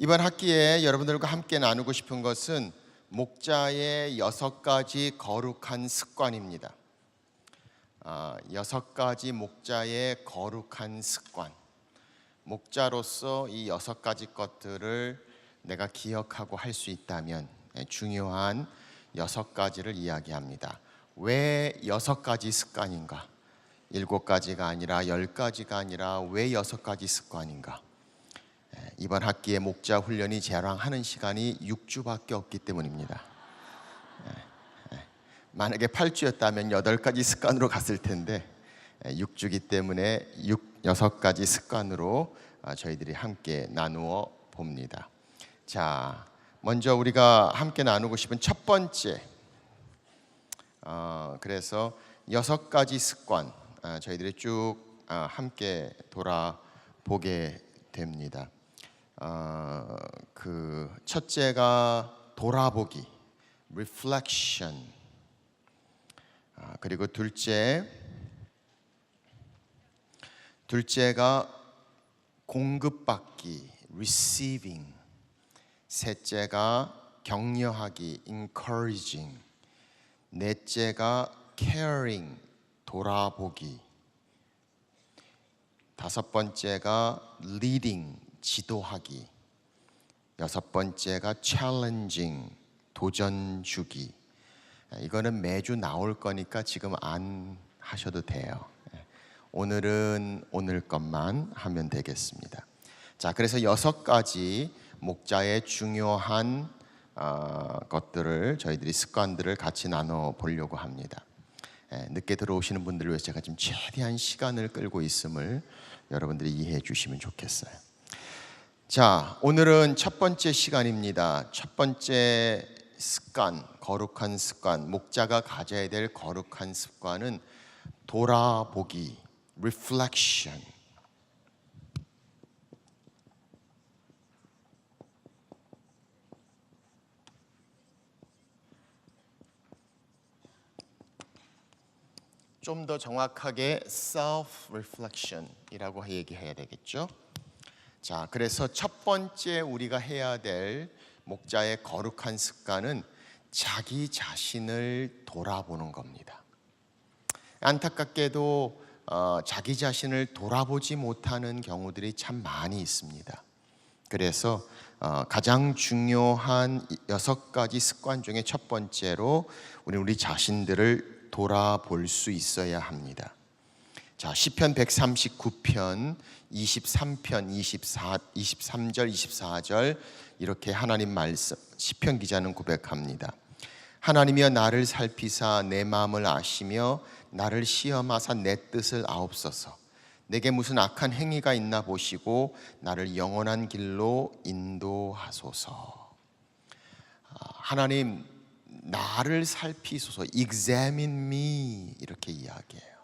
이번 학기에 여러분들과 함께 나누고 싶은 것은 목자의 6가지 거룩한 습관입니다. 6가지 목자의 거룩한 습관. 목자로서 이 6가지 것들을 내가 기억하고 할 수 있다면 중요한 6가지를 이야기합니다. 왜 6가지 습관인가? 7가지가 아니라 10가지가 아니라 왜 6가지 습관인가? 이번 학기에 목자 훈련이 자랑하는 시간이 6주밖에 없기 때문입니다. 만약에 8주였다면 8가지 습관으로 갔을 텐데 6주기 때문에 6가지 습관으로 저희들이 함께 나누어 봅니다. 자, 먼저 우리가 함께 나누고 싶은 첫 번째, 그래서 6가지 습관 저희들이 쭉 함께 돌아보게 됩니다. 그 첫째가 돌아보기, reflection. 그리고 둘째가 공급받기, receiving. 셋째가 격려하기, encouraging. 넷째가 caring, 돌아보기. 다섯 번째가 leading, 지도하기. 여섯 번째가 challenging, 도전 주기. 이거는 매주 나올 거니까 지금 안 하셔도 돼요. 오늘은 오늘 것만 하면 되겠습니다. 자, 그래서 6가지 목자의 중요한 것들을 저희들이 습관들을 같이 나눠 보려고 합니다. 늦게 들어오시는 분들을 위해서 제가 지금 최대한 시간을 끌고 있음을 여러분들이 이해해 주시면 좋겠어요. 자, 오늘은 첫 번째 시간입니다. 첫 번째 습관, 거룩한 습관, 목자가 가져야 될 거룩한 습관은 돌아보기, reflection. 좀 더 정확하게 self-reflection이라고 얘기해야 되겠죠. 자, 그래서 첫 번째 우리가 해야 될 목자의 거룩한 습관은 자기 자신을 돌아보는 겁니다. 안타깝게도 자기 자신을 돌아보지 못하는 경우들이 참 많이 있습니다. 그래서 가장 중요한 6가지 습관 중에 첫 번째로 우리 자신들을 돌아볼 수 있어야 합니다. 자, 시편 139편 23편 23절 24절 이렇게 하나님 말씀 시편 기자는 고백합니다. 하나님이여 나를 살피사 내 마음을 아시며 나를 시험하사 내 뜻을 아옵소서. 내게 무슨 악한 행위가 있나 보시고 나를 영원한 길로 인도하소서. 하나님 나를 살피소서, examine me 이렇게 이야기해요.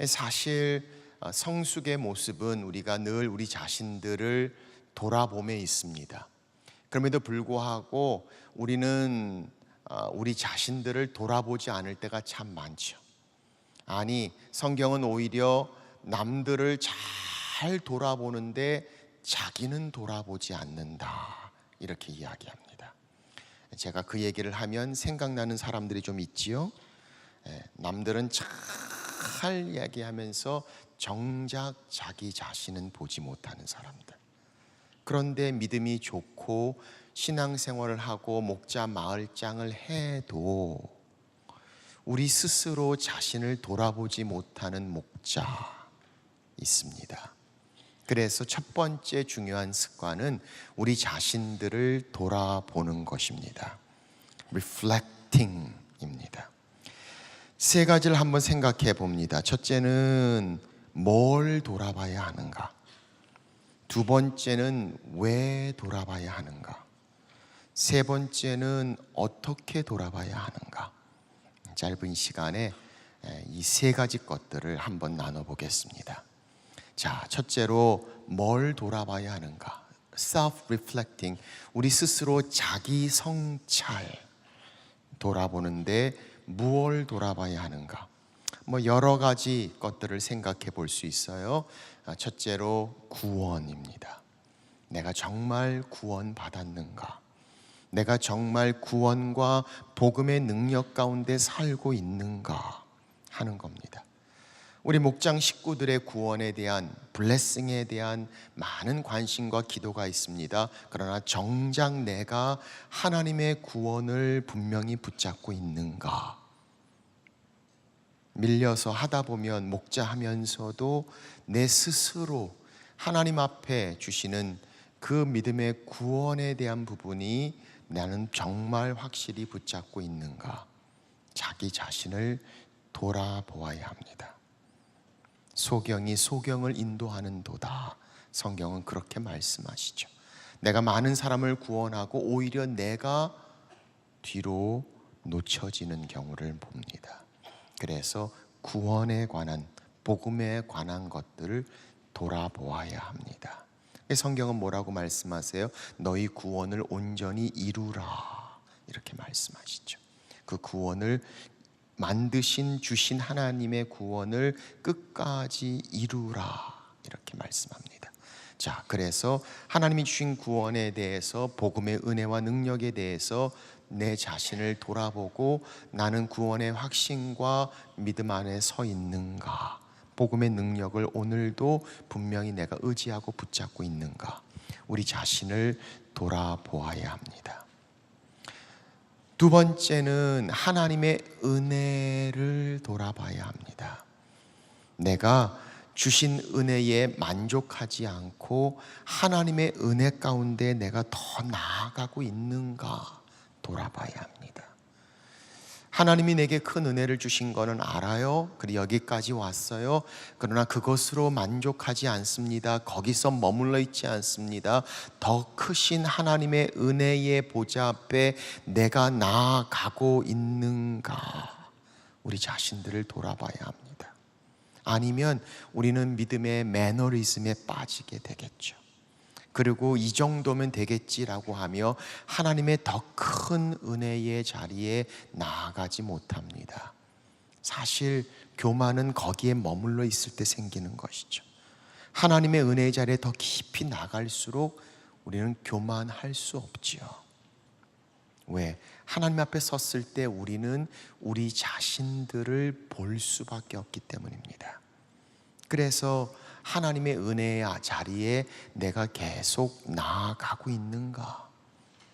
사실 성숙의 모습은 우리가 늘 우리 자신들을 돌아봄에 있습니다. 그럼에도 불구하고 우리는 우리 자신들을 돌아보지 않을 때가 참 많죠. 아니, 성경은 오히려 남들을 잘 돌아보는데 자기는 돌아보지 않는다 이렇게 이야기합니다. 제가 그 얘기를 하면 생각나는 사람들이 좀 있지요. 남들은 잘 이야기하면서 정작 자기 자신은 보지 못하는 사람들. 그런데 믿음이 좋고 신앙생활을 하고 목자 마을장을 해도 우리 스스로 자신을 돌아보지 못하는 목자 있습니다. 그래서 첫 번째 중요한 습관은 우리 자신들을 돌아보는 것입니다. reflecting입니다. 3가지를 한번 생각해 봅니다. 첫째는 뭘 돌아봐야 하는가? 두 번째는 왜 돌아봐야 하는가? 세 번째는 어떻게 돌아봐야 하는가? 짧은 시간에 이 3가지 것들을 한번 나눠보겠습니다. 자, 첫째로 뭘 돌아봐야 하는가? self-reflecting, 우리 스스로 자기 성찰 돌아보는데 무엇을 돌아봐야 하는가? 여러 가지 것들을 생각해 볼 수 있어요. 첫째로 구원입니다. 내가 정말 구원받았는가? 내가 정말 구원과 복음의 능력 가운데 살고 있는가 하는 겁니다. 우리 목장 식구들의 구원에 대한, 블레싱에 대한 많은 관심과 기도가 있습니다. 그러나 정작 내가 하나님의 구원을 분명히 붙잡고 있는가? 밀려서 하다 보면 목자하면서도 내 스스로 하나님 앞에 주시는 그 믿음의 구원에 대한 부분이 나는 정말 확실히 붙잡고 있는가? 자기 자신을 돌아보아야 합니다. 소경이 소경을 인도하는 도다. 성경은 그렇게 말씀하시죠. 내가 많은 사람을 구원하고 오히려 내가 뒤로 놓쳐지는 경우를 봅니다. 그래서 구원에 관한, 복음에 관한 것들을 돌아보아야 합니다. 성경은 뭐라고 말씀하세요? 너희 구원을 온전히 이루라, 이렇게 말씀하시죠. 그 구원을 만드신 주신 하나님의 구원을 끝까지 이루라, 이렇게 말씀합니다. 자, 그래서 하나님이 주신 구원에 대해서, 복음의 은혜와 능력에 대해서 내 자신을 돌아보고 나는 구원의 확신과 믿음 안에 서 있는가? 복음의 능력을 오늘도 분명히 내가 의지하고 붙잡고 있는가? 우리 자신을 돌아보아야 합니다. 두 번째는 하나님의 은혜를 돌아봐야 합니다. 내가 주신 은혜에 만족하지 않고 하나님의 은혜 가운데 내가 더 나아가고 있는가 돌아봐야 합니다. 하나님이 내게 큰 은혜를 주신 거는 알아요. 그리고 여기까지 왔어요. 그러나 그것으로 만족하지 않습니다. 거기서 머물러 있지 않습니다. 더 크신 하나님의 은혜의 보좌 앞에 내가 나아가고 있는가? 우리 자신들을 돌아봐야 합니다. 아니면 우리는 믿음의 매너리즘에 빠지게 되겠죠. 그리고 이 정도면 되겠지라고 하며 하나님의 더 큰 은혜의 자리에 나아가지 못합니다. 사실 교만은 거기에 머물러 있을 때 생기는 것이죠. 하나님의 은혜의 자리에 더 깊이 나갈수록 우리는 교만할 수 없지요. 왜? 하나님 앞에 섰을 때 우리는 우리 자신들을 볼 수밖에 없기 때문입니다. 그래서 하나님의 은혜의 자리에 내가 계속 나아가고 있는가?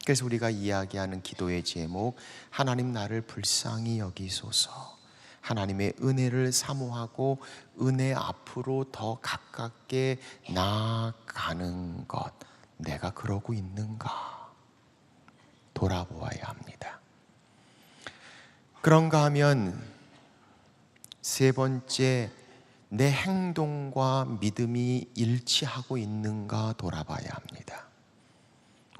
그래서 우리가 이야기하는 기도의 제목, 하나님 나를 불쌍히 여기소서. 하나님의 은혜를 사모하고 은혜 앞으로 더 가깝게 나아가는 것, 내가 그러고 있는가? 돌아보아야 합니다. 그런가 하면 세 번째, 내 행동과 믿음이 일치하고 있는가 돌아봐야 합니다.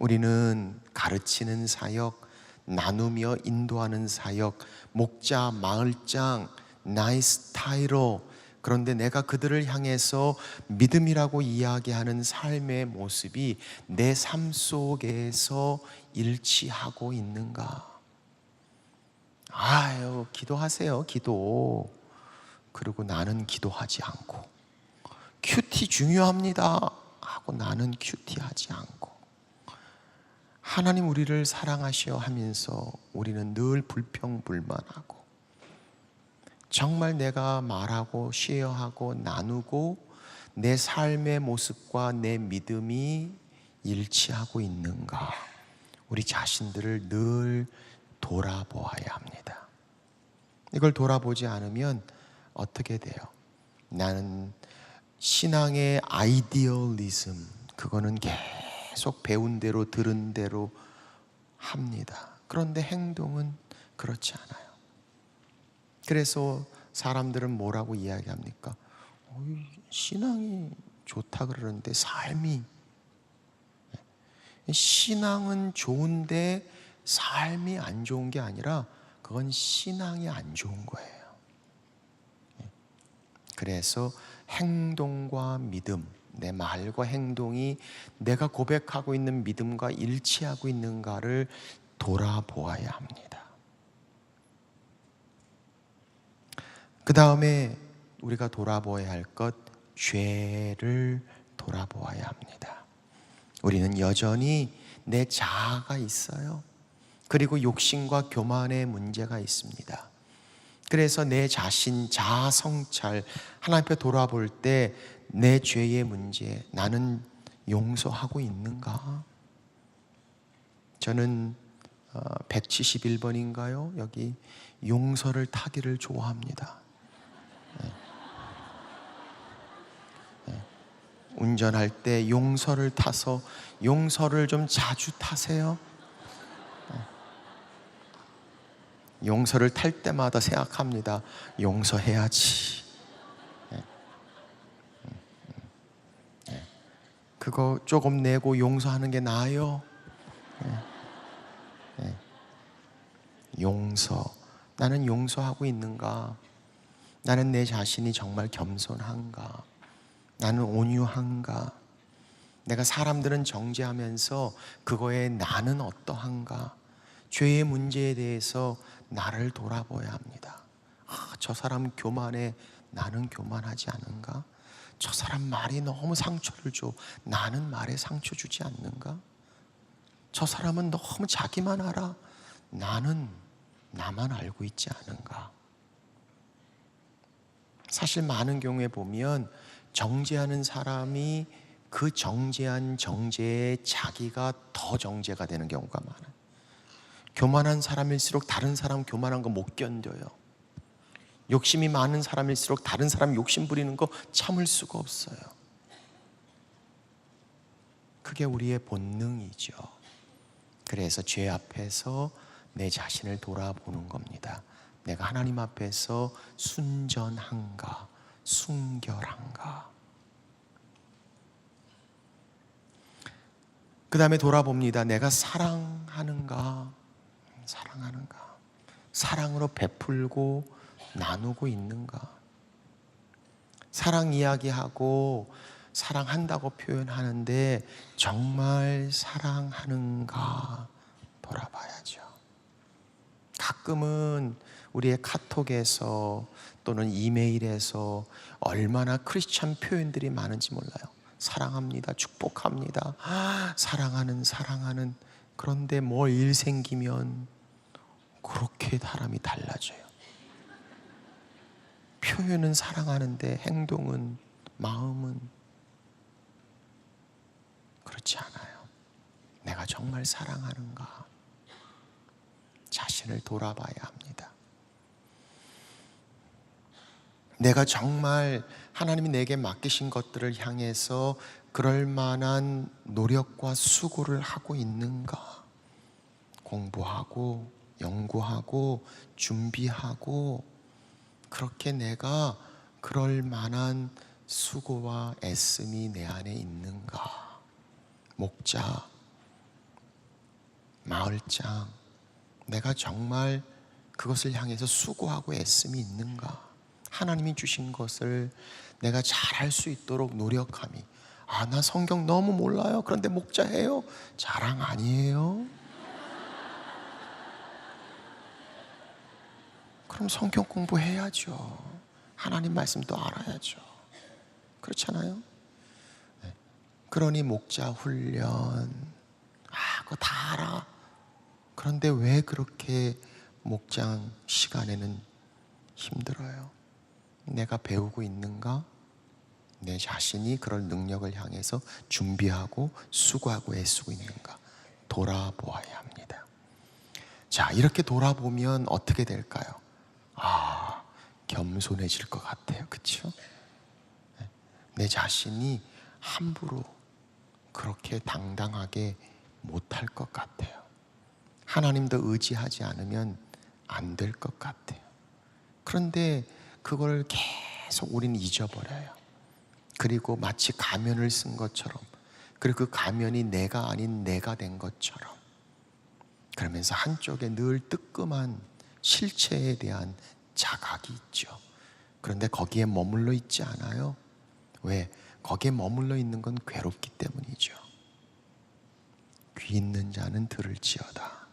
우리는 가르치는 사역, 나누며 인도하는 사역, 목자, 마을장, 나의 스타일로, 그런데 내가 그들을 향해서 믿음이라고 이야기하는 삶의 모습이 내 삶 속에서 일치하고 있는가? 아유, 기도하세요, 기도. 그리고 나는 기도하지 않고, 큐티 중요합니다 하고 나는 큐티하지 않고, 하나님 우리를 사랑하시어 하면서 우리는 늘 불평불만하고, 정말 내가 말하고 쉐어하고 나누고 내 삶의 모습과 내 믿음이 일치하고 있는가? 우리 자신들을 늘 돌아보아야 합니다. 이걸 돌아보지 않으면 어떻게 돼요? 나는 신앙의 아이디얼리즘, 그거는 계속 배운 대로 들은 대로 합니다. 그런데 행동은 그렇지 않아요. 그래서 사람들은 뭐라고 이야기합니까? 신앙이 좋다 그러는데 삶이, 신앙은 좋은데 삶이 안 좋은 게 아니라 그건 신앙이 안 좋은 거예요. 그래서 행동과 믿음, 내 말과 행동이 내가 고백하고 있는 믿음과 일치하고 있는가를 돌아보아야 합니다. 그 다음에 우리가 돌아보아야 할 것, 죄를 돌아보아야 합니다. 우리는 여전히 내 자아가 있어요. 그리고 욕심과 교만의 문제가 있습니다. 그래서 내 자신, 자아 성찰, 하나님 앞에 돌아볼 때 내 죄의 문제, 나는 용서하고 있는가? 저는 171번인가요? 여기 용서를 타기를 좋아합니다. 운전할 때 용서를 타서 용서를 좀 자주 타세요. 용서를 탈 때마다 생각합니다. 용서해야지. 그거 조금 내고 용서하는 게 나아요. 용서. 나는 용서하고 있는가? 나는 내 자신이 정말 겸손한가? 나는 온유한가? 내가 사람들은 정죄하면서 그거에 나는 어떠한가? 죄의 문제에 대해서 나를 돌아봐야 합니다. 저 사람 교만해. 나는 교만하지 않은가? 저 사람 말이 너무 상처를 줘. 나는 말에 상처 주지 않는가? 저 사람은 너무 자기만 알아. 나는 나만 알고 있지 않은가? 사실 많은 경우에 보면 정죄하는 사람이 그 정죄한 정죄에 자기가 더 정죄가 되는 경우가 많아요. 교만한 사람일수록 다른 사람 교만한 거 못 견뎌요. 욕심이 많은 사람일수록 다른 사람 욕심 부리는 거 참을 수가 없어요. 그게 우리의 본능이죠. 그래서 죄 앞에서 내 자신을 돌아보는 겁니다. 내가 하나님 앞에서 순전한가, 순결한가. 그 다음에 돌아봅니다. 내가 사랑하는가, 사랑하는가. 사랑으로 베풀고 나누고 있는가. 사랑 이야기하고 사랑한다고 표현하는데 정말 사랑하는가 돌아봐야죠. 가끔은 우리의 카톡에서 또는 이메일에서 얼마나 크리스찬 표현들이 많은지 몰라요. 사랑합니다, 축복합니다, 사랑하는. 그런데 뭐 일 생기면 그렇게 사람이 달라져요. 표현은 사랑하는데 행동은, 마음은 그렇지 않아요. 내가 정말 사랑하는가? 자신을 돌아봐야 합니다. 내가 정말 하나님이 내게 맡기신 것들을 향해서 그럴 만한 노력과 수고를 하고 있는가? 공부하고 연구하고 준비하고 그렇게 내가 그럴 만한 수고와 애씀이 내 안에 있는가? 목자, 마을장, 내가 정말 그것을 향해서 수고하고 애씀이 있는가? 하나님이 주신 것을 내가 잘할 수 있도록 노력함이. 나 성경 너무 몰라요. 그런데 목자해요. 자랑 아니에요? 그럼 성경 공부해야죠. 하나님 말씀도 알아야죠. 그렇잖아요? 그러니 목자 훈련, 그거 다 알아. 그런데 왜 그렇게 목장 시간에는 힘들어요? 내가 배우고 있는가? 내 자신이 그럴 능력을 향해서 준비하고 수고하고 애쓰고 있는가? 돌아보아야 합니다. 자, 이렇게 돌아보면 어떻게 될까요? 겸손해질 것 같아요. 그렇죠? 내 자신이 함부로 그렇게 당당하게 못할 것 같아요. 하나님도 의지하지 않으면 안 될 것 같아요. 그런데 그걸 계속 우리는 잊어버려요. 그리고 마치 가면을 쓴 것처럼, 그리고 그 가면이 내가 아닌 내가 된 것처럼, 그러면서 한쪽에 늘 뜨끔한 실체에 대한 자각이 있죠. 그런데 거기에 머물러 있지 않아요. 왜? 거기에 머물러 있는 건 괴롭기 때문이죠. 귀 있는 자는 들을지어다.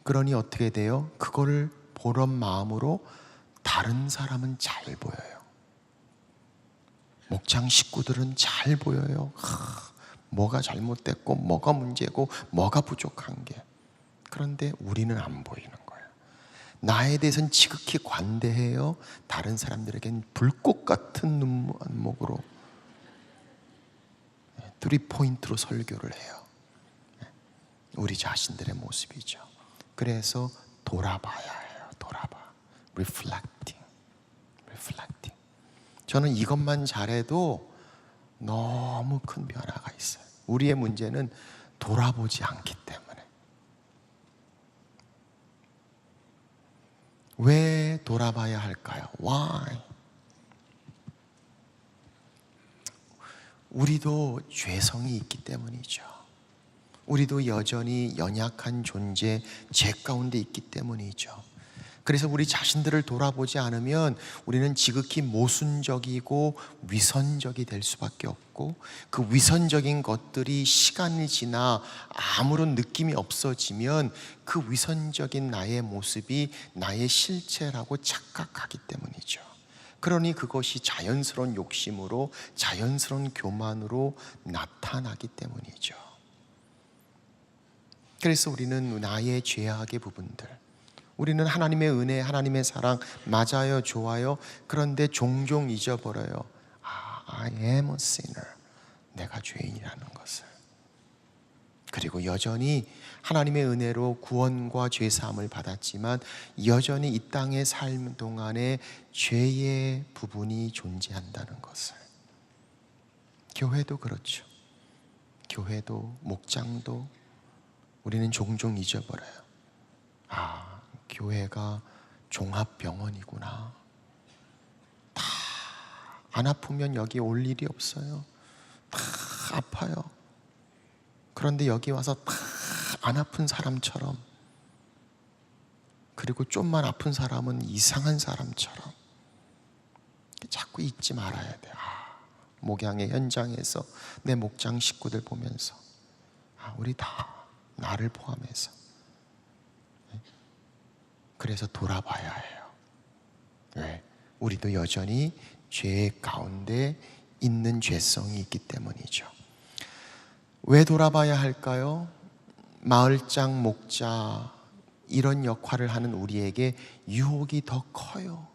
그러니 어떻게 돼요? 그거를 보는 마음으로 다른 사람은 잘 보여요. 목장 식구들은 잘 보여요. 뭐가 잘못됐고 뭐가 문제고 뭐가 부족한 게. 그런데 우리는 안 보이는 거예요. 나에 대해서는 지극히 관대해요. 다른 사람들에겐 불꽃 같은 안목으로 3포인트로 설교를 해요. 우리 자신들의 모습이죠. 그래서 돌아봐야 해요. 돌아봐. Reflecting. 저는 이것만 잘해도 너무 큰 변화가 있어요. 우리의 문제는 돌아보지 않기 때문에. 왜 돌아봐야 할까요? Why? 우리도 죄성이 있기 때문이죠. 우리도 여전히 연약한 존재, 죄 가운데 있기 때문이죠. 그래서 우리 자신들을 돌아보지 않으면 우리는 지극히 모순적이고 위선적이 될 수밖에 없고, 그 위선적인 것들이 시간이 지나 아무런 느낌이 없어지면 그 위선적인 나의 모습이 나의 실체라고 착각하기 때문이죠. 그러니 그것이 자연스러운 욕심으로, 자연스러운 교만으로 나타나기 때문이죠. 그래서 우리는 나의 죄악의 부분들, 우리는 하나님의 은혜, 하나님의 사랑 맞아요, 좋아요. 그런데 종종 잊어버려요. I am a sinner. 내가 죄인이라는 것을. 그리고 여전히 하나님의 은혜로 구원과 죄사함을 받았지만 여전히 이 땅의 삶 동안에 죄의 부분이 존재한다는 것을. 교회도 그렇죠. 교회도 목장도 우리는 종종 잊어버려요. 교회가 종합병원이구나. 다 안 아프면 여기 올 일이 없어요. 다 아파요. 그런데 여기 와서 다 안 아픈 사람처럼, 그리고 좀만 아픈 사람은 이상한 사람처럼 자꾸 잊지 말아야 돼요. 목양의 현장에서 내 목장 식구들 보면서 우리 다, 나를 포함해서. 그래서 돌아봐야 해요. 왜? 우리도 여전히 죄 가운데 있는 죄성이 있기 때문이죠. 왜 돌아봐야 할까요? 마을장, 목자 이런 역할을 하는 우리에게 유혹이 더 커요.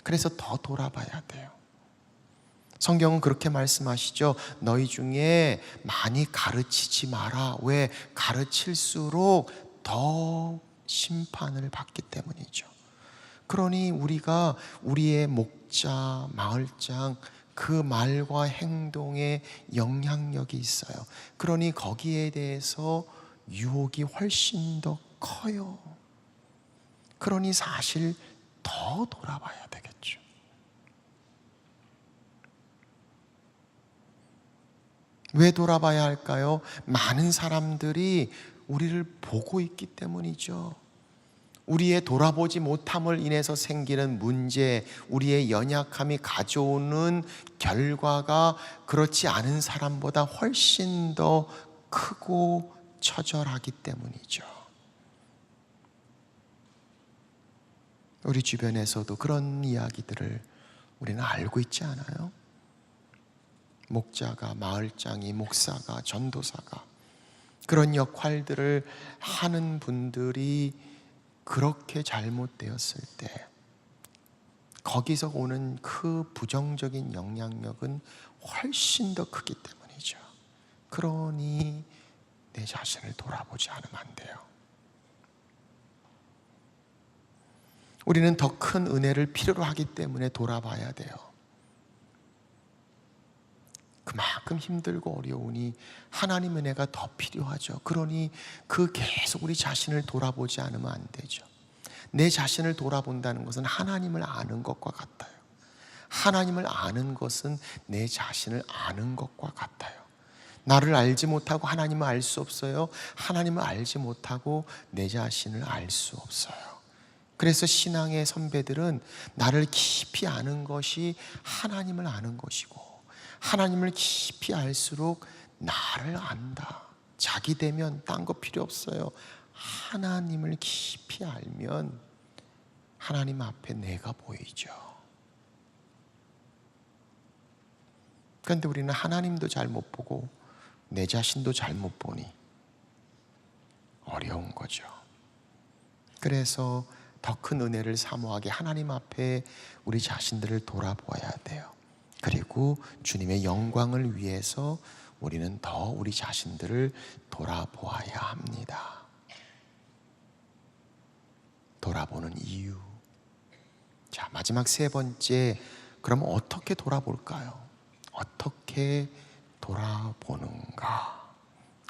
그래서 더 돌아봐야 돼요. 성경은 그렇게 말씀하시죠. 너희 중에 많이 가르치지 마라. 왜? 가르칠수록 더 심판을 받기 때문이죠. 그러니 우리가 우리의 목자, 마을장, 그 말과 행동에 영향력이 있어요. 그러니 거기에 대해서 유혹이 훨씬 더 커요. 그러니 사실 더 돌아봐야 되겠죠. 왜 돌아봐야 할까요? 많은 사람들이 우리를 보고 있기 때문이죠. 우리의 돌아보지 못함을 인해서 생기는 문제, 우리의 연약함이 가져오는 결과가 그렇지 않은 사람보다 훨씬 더 크고 처절하기 때문이죠. 우리 주변에서도 그런 이야기들을 우리는 알고 있지 않아요? 목자가, 마을장이, 목사가, 전도사가 그런 역할들을 하는 분들이 그렇게 잘못되었을 때 거기서 오는 그 부정적인 영향력은 훨씬 더 크기 때문이죠. 그러니 내 자신을 돌아보지 않으면 안 돼요. 우리는 더 큰 은혜를 필요로 하기 때문에 돌아봐야 돼요. 그만큼 힘들고 어려우니 하나님 은혜가 더 필요하죠. 그러니 계속 우리 자신을 돌아보지 않으면 안 되죠. 내 자신을 돌아본다는 것은 하나님을 아는 것과 같아요. 하나님을 아는 것은 내 자신을 아는 것과 같아요. 나를 알지 못하고 하나님을 알 수 없어요. 하나님을 알지 못하고 내 자신을 알 수 없어요. 그래서 신앙의 선배들은 나를 깊이 아는 것이 하나님을 아는 것이고, 하나님을 깊이 알수록 나를 안다. 자기 되면 딴 거 필요 없어요. 하나님을 깊이 알면 하나님 앞에 내가 보이죠. 그런데 우리는 하나님도 잘 못 보고 내 자신도 잘 못 보니 어려운 거죠. 그래서 더 큰 은혜를 사모하게 하나님 앞에 우리 자신들을 돌아보아야 돼요. 그리고 주님의 영광을 위해서 우리는 더 우리 자신들을 돌아보아야 합니다. 돌아보는 이유. 자, 마지막 세 번째, 그럼 어떻게 돌아볼까요? 어떻게 돌아보는가?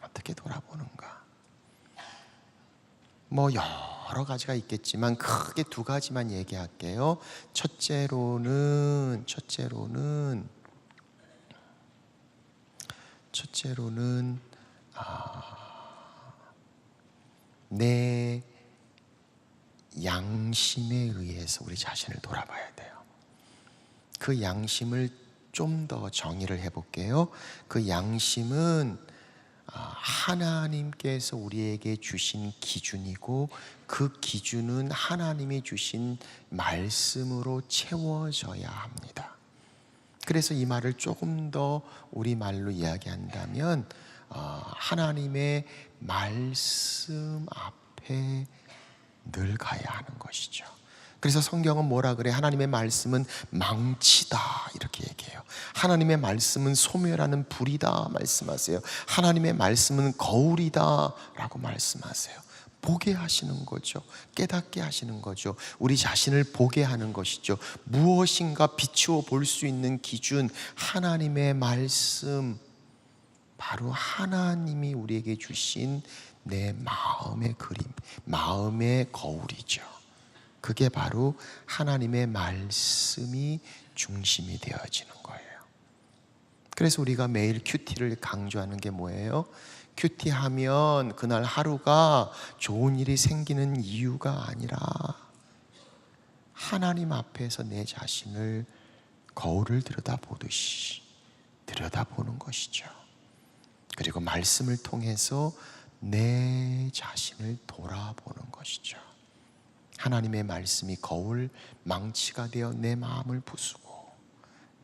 어떻게 돌아보는가? 뭐 여러 가지가 있겠지만 크게 두 가지만 얘기할게요. 첫째로는 내 양심에 의해서 우리 자신을 돌아봐야 돼요. 그 양심을 좀 더 정의를 해볼게요. 그 양심은 하나님께서 우리에게 주신 기준이고, 그 기준은 하나님이 주신 말씀으로 채워져야 합니다. 그래서 이 말을 조금 더 우리말로 이야기한다면 하나님의 말씀 앞에 늘 가야 하는 것이죠. 그래서 성경은 뭐라 그래? 하나님의 말씀은 망치다 이렇게 얘기해요. 하나님의 말씀은 소멸하는 불이다 말씀하세요. 하나님의 말씀은 거울이다 라고 말씀하세요. 보게 하시는 거죠. 깨닫게 하시는 거죠. 우리 자신을 보게 하는 것이죠. 무엇인가 비추어 볼 수 있는 기준, 하나님의 말씀, 바로 하나님이 우리에게 주신 내 마음의 그림, 마음의 거울이죠. 그게 바로 하나님의 말씀이 중심이 되어지는 거예요. 그래서 우리가 매일 큐티를 강조하는 게 뭐예요? 큐티하면 그날 하루가 좋은 일이 생기는 이유가 아니라 하나님 앞에서 내 자신을 거울을 들여다보듯이 들여다보는 것이죠. 그리고 말씀을 통해서 내 자신을 돌아보는 것이죠. 하나님의 말씀이 거울, 망치가 되어 내 마음을 부수고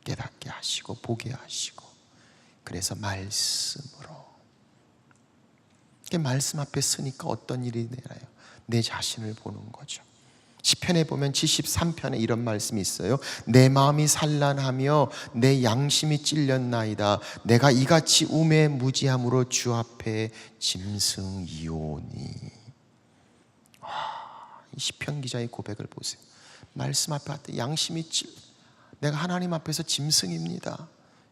깨닫게 하시고 보게 하시고, 그래서 말씀으로, 말씀 앞에 서니까 어떤 일이 내려요? 내 자신을 보는 거죠. 시편에 보면 73편에 이런 말씀이 있어요. 내 마음이 산란하며 내 양심이 찔렸나이다. 내가 이같이 우매무지함으로 주 앞에 짐승이오니. 시편 기자의 고백을 보세요. 말씀 앞에 양심이 내가 하나님 앞에서 짐승입니다.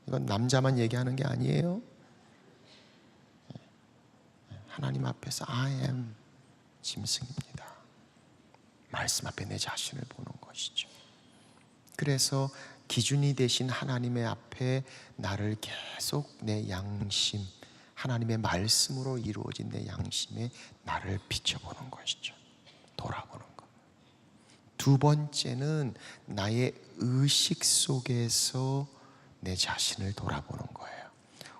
이건 남자만 얘기하는 게 아니에요. 하나님 앞에서 I am 짐승입니다. 말씀 앞에 내 자신을 보는 것이죠. 그래서 기준이 되신 하나님의 앞에 나를 계속 내 양심, 하나님의 말씀으로 이루어진 내 양심에 나를 비춰보는 것이죠. 돌아보는 것. 두 번째는 나의 의식 속에서 내 자신을 돌아보는 거예요.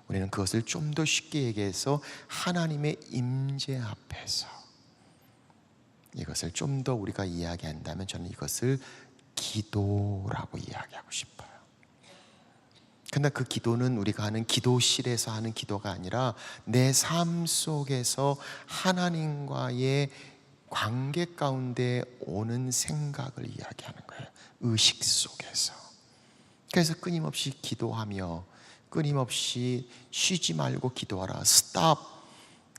우리는 그것을 좀 더 쉽게 얘기해서 하나님의 임재 앞에서, 이것을 좀 더 우리가 이야기한다면 저는 이것을 기도라고 이야기하고 싶어요. 근데 그 기도는 우리가 하는 기도실에서 하는 기도가 아니라 내 삶 속에서 하나님과의 관계 가운데 오는 생각을 이야기하는 거예요. 의식 속에서. 그래서 끊임없이 기도하며, 끊임없이 쉬지 말고 기도하라. 스탑.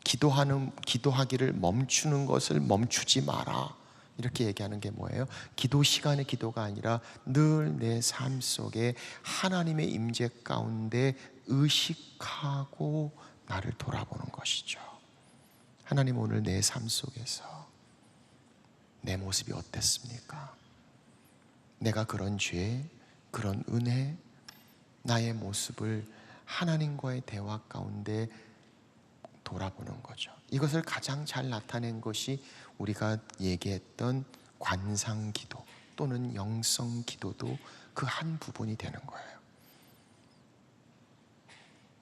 기도하기를 멈추는 것을 멈추지 마라. 이렇게 얘기하는 게 뭐예요? 기도 시간의 기도가 아니라 늘 내 삶 속에 하나님의 임재 가운데 의식하고 나를 돌아보는 것이죠. 하나님, 오늘 내 삶 속에서 내 모습이 어땠습니까? 내가 그런 죄, 그런 은혜, 나의 모습을 하나님과의 대화 가운데 돌아보는 거죠. 이것을 가장 잘 나타낸 것이 우리가 얘기했던 관상기도 또는 영성기도도 그 한 부분이 되는 거예요.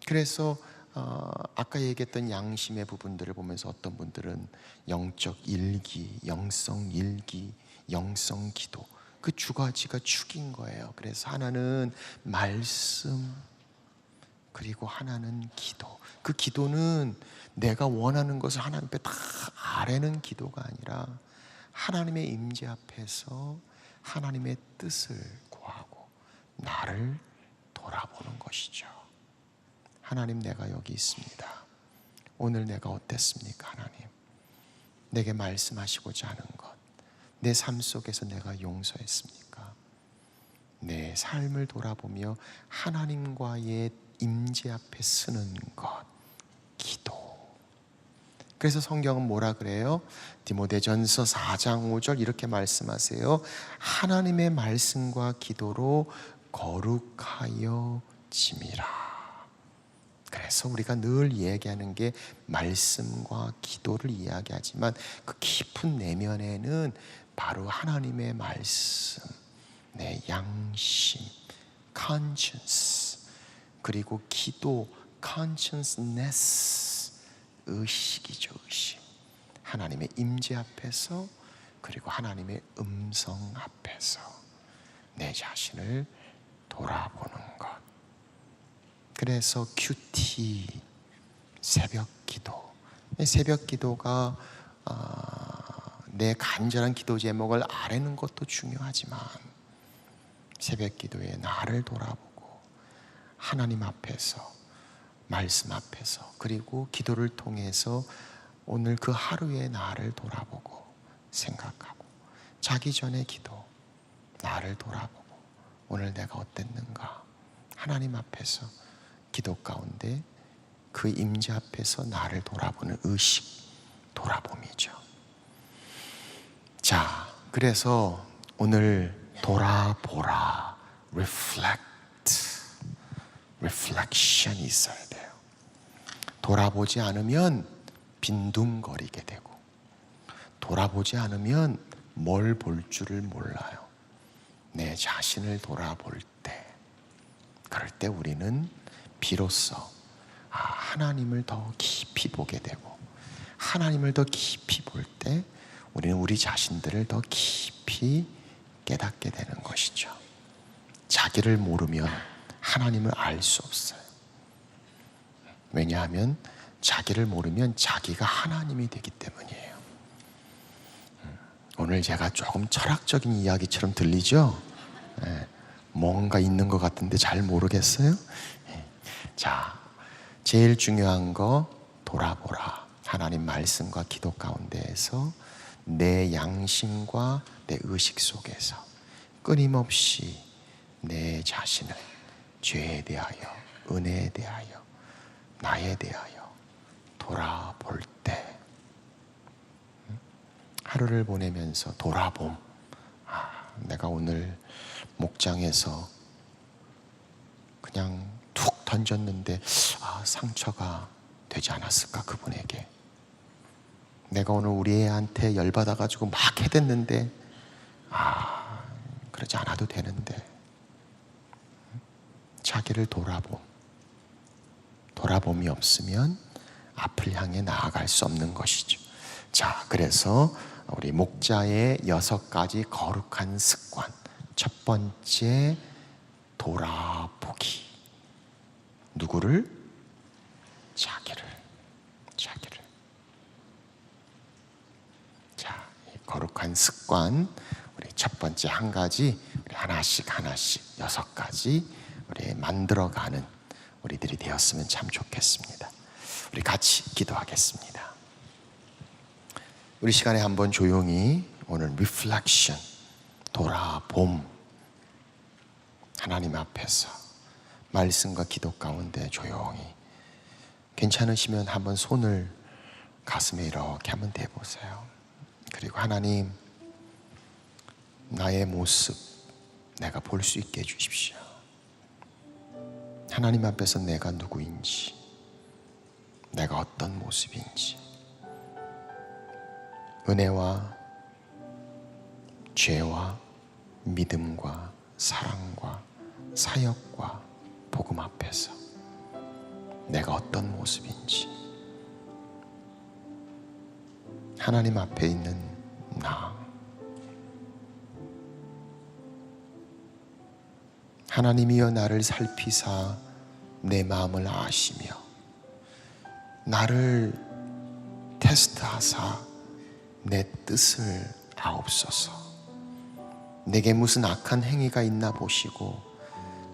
그래서 아까 얘기했던 양심의 부분들을 보면서 어떤 분들은 영적 일기, 영성 일기, 영성 기도, 그 두 가지가 축인 거예요. 그래서 하나는 말씀, 그리고 하나는 기도. 그 기도는 내가 원하는 것을 하나님 앞에 다 아뢰는 기도가 아니라 하나님의 임재 앞에서 하나님의 뜻을 구하고 나를 돌아보는 것이죠. 하나님, 내가 여기 있습니다. 오늘 내가 어땠습니까? 하나님, 내게 말씀하시고자 하는 것, 내 삶 속에서 내가 용서했습니까? 내 삶을 돌아보며 하나님과의 임재 앞에 서는 것, 기도. 그래서 성경은 뭐라 그래요? 디모데전서 4장 5절 이렇게 말씀하세요. 하나님의 말씀과 기도로 거룩하여 짐이라. 그래서 우리가 늘 이야기하는 게 말씀과 기도를 이야기하지만 그 깊은 내면에는 바로 하나님의 말씀, 내 양심, conscience, 그리고 기도, consciousness, 의식이죠. 의식. 하나님의 임재 앞에서, 그리고 하나님의 음성 앞에서 내 자신을 돌아보는 것. 그래서 큐티, 새벽 기도. 새벽 기도가 내 간절한 기도 제목을 아뢰는 것도 중요하지만 새벽 기도에 나를 돌아보고 하나님 앞에서, 말씀 앞에서, 그리고 기도를 통해서 오늘 그 하루의 나를 돌아보고 생각하고, 자기 전에 기도, 나를 돌아보고 오늘 내가 어땠는가, 하나님 앞에서 기도 가운데 그 임재 앞에서 나를 돌아보는 의식, 돌아봄이죠. 자, 그래서 오늘 돌아보라, reflection이 있어야 돼요. 돌아보지 않으면 빈둥거리게 되고, 돌아보지 않으면 뭘 볼 줄을 몰라요. 내 자신을 돌아볼 때, 그럴 때 우리는 비로소 하나님을 더 깊이 보게 되고, 하나님을 더 깊이 볼 때 우리는 우리 자신들을 더 깊이 깨닫게 되는 것이죠. 자기를 모르면 하나님을 알 수 없어요. 왜냐하면 자기를 모르면 자기가 하나님이 되기 때문이에요. 오늘 제가 조금 철학적인 이야기처럼 들리죠? 뭔가 있는 것 같은데 잘 모르겠어요? 자, 제일 중요한 거 돌아보라. 하나님 말씀과 기도 가운데에서 내 양심과 내 의식 속에서 끊임없이 내 자신을 죄에 대하여, 은혜에 대하여, 나에 대하여 돌아볼 때, 하루를 보내면서 돌아봄. 내가 오늘 목장에서 그냥 툭 던졌는데 상처가 되지 않았을까, 그분에게. 내가 오늘 우리 애한테 열받아가지고 막 해댔는데 그러지 않아도 되는데. 자기를 돌아봄이 없으면 앞을 향해 나아갈 수 없는 것이죠. 자, 그래서 우리 목자의 6가지 거룩한 습관. 첫 번째, 돌아보기. 누구를? 자기를. 자, 이 거룩한 습관, 우리 첫 번째 한 가지, 우리 하나씩 6가지 우리 만들어가는 우리들이 되었으면 참 좋겠습니다. 우리 같이 기도하겠습니다. 우리 시간에 한번 조용히 오늘 reflection, 돌아봄, 하나님 앞에서 말씀과 기도 가운데 조용히, 괜찮으시면 한번 손을 가슴에 이렇게 한번 대보세요. 그리고 하나님, 나의 모습 내가 볼 수 있게 해주십시오. 하나님 앞에서 내가 누구인지, 내가 어떤 모습인지, 은혜와 죄와 믿음과 사랑과 사역과 복음 앞에서 내가 어떤 모습인지, 하나님 앞에 있는 나, 하나님이여 나를 살피사 내 마음을 아시며 나를 테스트하사 내 뜻을 아옵소서. 내게 무슨 악한 행위가 있나 보시고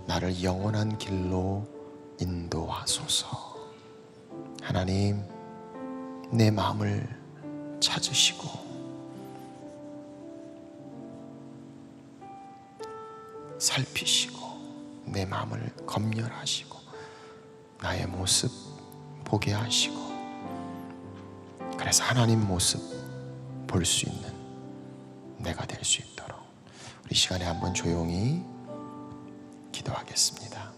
나를 영원한 길로 인도하소서. 하나님, 내 마음을 찾으시고 살피시고 내 마음을 검열하시고 나의 모습 보게 하시고, 그래서 하나님 모습 볼 수 있는 내가 될 수 있도록 우리 시간에 한번 조용히 기도하겠습니다.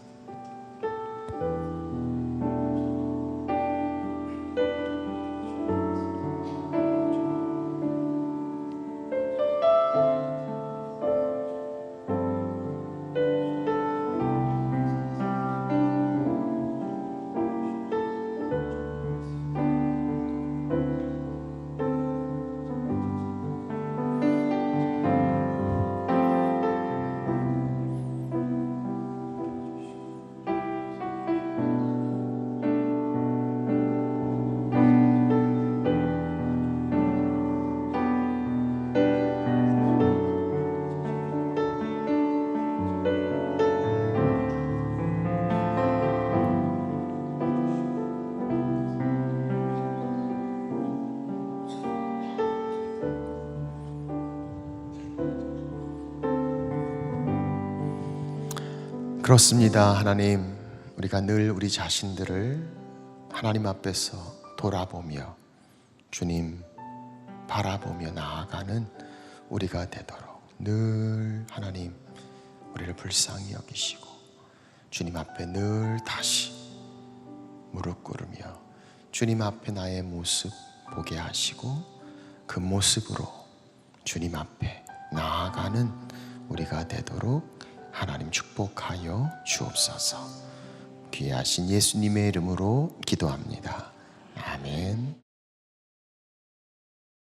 그렇습니다. 하나님, 우리가 늘 우리 자신들을 하나님 앞에서 돌아보며 주님 바라보며 나아가는 우리가 되도록 늘 하나님 우리를 불쌍히 여기시고 주님 앞에 늘 다시 무릎 꿇으며 주님 앞에 나의 모습 보게 하시고 그 모습으로 주님 앞에 나아가는 우리가 되도록 하나님 축복하여 주옵소서. 귀하신 예수님의 이름으로 기도합니다. 아멘.